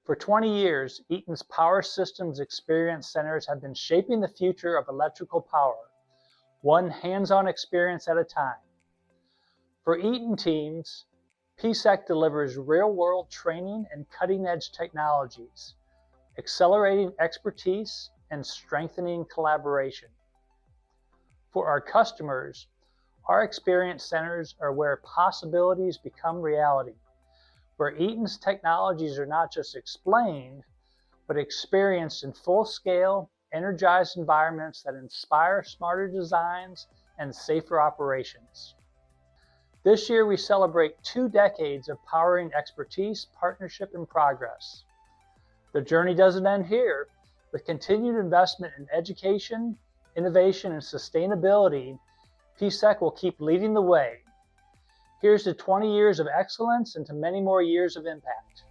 For 20 years, Eaton's Power Systems Experience Centers have been shaping the future of electrical power, one hands-on experience at a time. For Eaton teams, PSEC delivers real-world training and cutting-edge technologies, accelerating expertise and strengthening collaboration. For our customers, our experience centers are where possibilities become reality, where Eaton's technologies are not just explained, but experienced in full-scale, energized environments that inspire smarter designs and safer operations. This year, we celebrate 2 decades of powering expertise, partnership, and progress. The journey doesn't end here. With continued investment in education, innovation, and sustainability, PSEC will keep leading the way. Here's to 20 years of excellence and to many more years of impact.